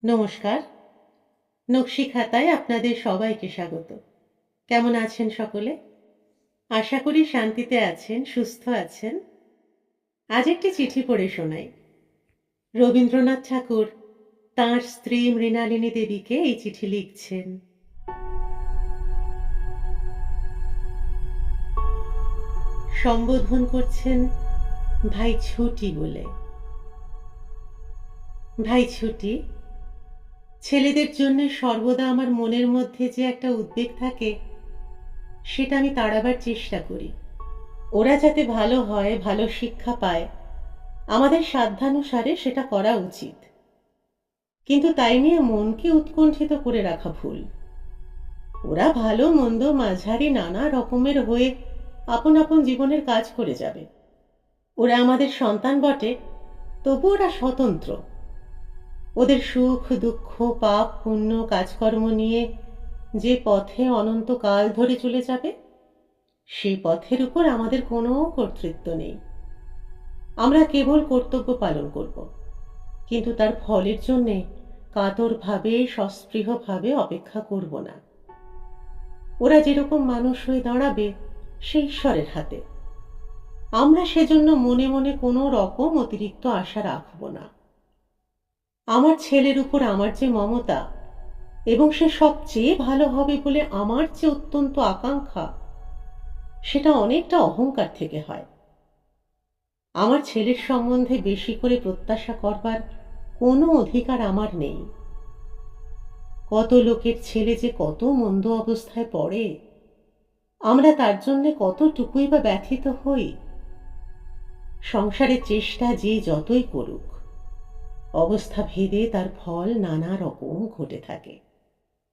নমস্কার। নকশি খাতায় আপনাদের সবাইকে স্বাগত। কেমন আছেন সকলে? আশা করি শান্তিতে আছেন, সুস্থ আছেন। আজ একটি চিঠি পড়ে শোনাই। রবীন্দ্রনাথ ঠাকুর তাঁর স্ত্রী মৃণালিনী দেবীকে এই চিঠি লিখছেন। সম্বোধন করছেন ভাই ছুটি বলে। ভাই ছুটি, ছেলেদের জন্য সর্বদা আমার মনের মধ্যে যে একটা উদ্বেগ থাকে, সেটা আমি তাড়াবার চেষ্টা করি। ওরা যাতে ভালো হয়, ভালো শিক্ষা পায়, আমাদের সাধ্যানুসারে সেটা করা উচিত। কিন্তু তাই নিয়ে মনকে উৎকণ্ঠিত করে রাখা ভুল। ওরা ভালো মন্দ মাঝারি নানা রকমের হয়ে আপন আপন জীবনের কাজ করে যাবে। ওরা আমাদের সন্তান বটে, তবু ওরা স্বতন্ত্র। ওদের সুখ দুঃখ পাপ পুণ্য কাজকর্ম নিয়ে যে পথে অনন্তকাল ধরে চলে যাবে, সেই পথের উপর আমাদের কোনো কর্তৃত্ব নেই। আমরা কেবল কর্তব্য পালন করব, কিন্তু তার ফলের জন্যে কাতরভাবে সস্পৃহভাবে অপেক্ষা করব না। ওরা যেরকম মানুষ হয়ে দাঁড়াবে, সে ঈশ্বরের হাতে। আমরা সেজন্য মনে মনে কোনো রকম অতিরিক্ত আশা রাখব না। আমার ছেলের উপর আমার যে মমতা এবং সে সবচেয়ে ভালো হবে বলে আমার যে অত্যন্ত আকাঙ্ক্ষা, সেটা অনেকটা অহংকার থেকে হয়। আমার ছেলের সম্বন্ধে বেশি করে প্রত্যাশা করবার কোনো অধিকার আমার নেই। কত লোকের ছেলে যে কত মন্দ অবস্থায় পড়ে, আমরা তার জন্য কতটুকুই বা ব্যথিত হই। সংসারের চেষ্টা যে যতই করুক, অবস্থা ভেদে তার ফল নানা রকম ঘটে থাকে,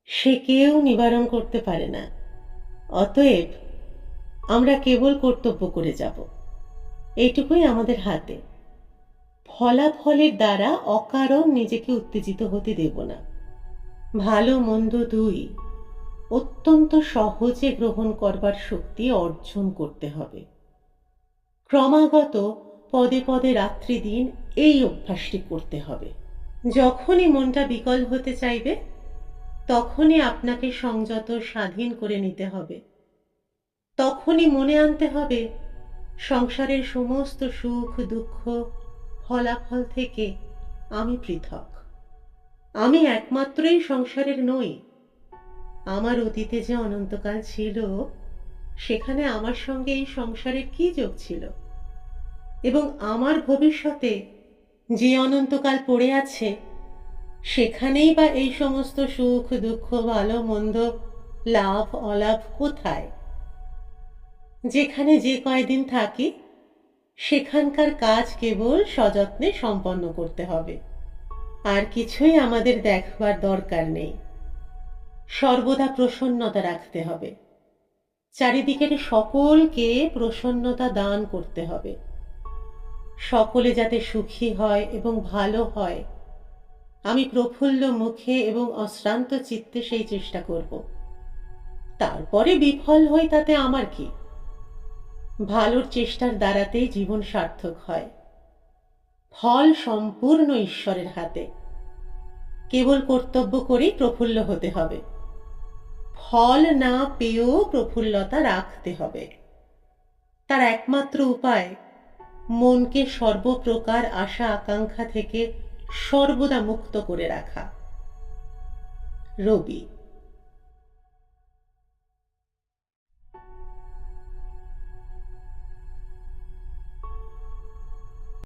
সে কেউ নিবারণ করতে পারে না। অতএব আমরা কেবল কর্তব্য করে যাব, এইটুকুই আমাদের হাতে। ফলাফলের দ্বারা অকারণ নিজেকে উত্তেজিত হতে দেব না। ভালো মন্দ দুই অত্যন্ত সহজে গ্রহণ করবার শক্তি অর্জন করতে হবে। ক্রমাগত পদে পদে রাত্রি দিন এই অভ্যাসটি করতে হবে। যখনই মনটা বিকল হতে চাইবে, তখনই আপনাকে সংযত স্বাধীন করে নিতে হবে। তখনই মনে আনতে হবে, সংসারের সমস্ত সুখ দুঃখ ফলাফল থেকে আমি পৃথক। আমি একমাত্রই সংসারের নই। আমার অতীতে যে অনন্তকাল ছিল, সেখানে আমার সঙ্গে এই সংসারের কি যোগ ছিল? এবং আমার ভবিষ্যতে যে অনন্তকাল পড়ে আছে, সেখানেই বা এই সমস্ত সুখ দুঃখ ভালো মন্দ লাভ অলাভ কোথায়? যেখানে যে কয়দিন থাকি, সেখানকার কাজ কেবল সযত্নে সম্পন্ন করতে হবে। আর কিছুই আমাদের দেখবার দরকার নেই। সর্বদা প্রসন্নতা রাখতে হবে। চারিদিকের সকলকে প্রসন্নতা দান করতে হবে। সকলে যাতে সুখী হয় এবং ভালো হয়, আমি প্রফুল্ল মুখে এবং অশ্রান্ত চিত্তে সেই চেষ্টা করব। তারপরে বিফল হই তাতে আমার কি? ভালোর চেষ্টার দ্বারাতেই জীবন সার্থক হয়। ফল সম্পূর্ণ ঈশ্বরের হাতে। কেবল কর্তব্য করেই প্রফুল্ল হতে হবে। ফল না পেয়েও প্রফুল্লতা রাখতে হবে। তার একমাত্র উপায় মনকে সর্বপ্রকার আশা আকাঙ্ক্ষা থেকে সর্বদা মুক্ত করে রাখা। রবি।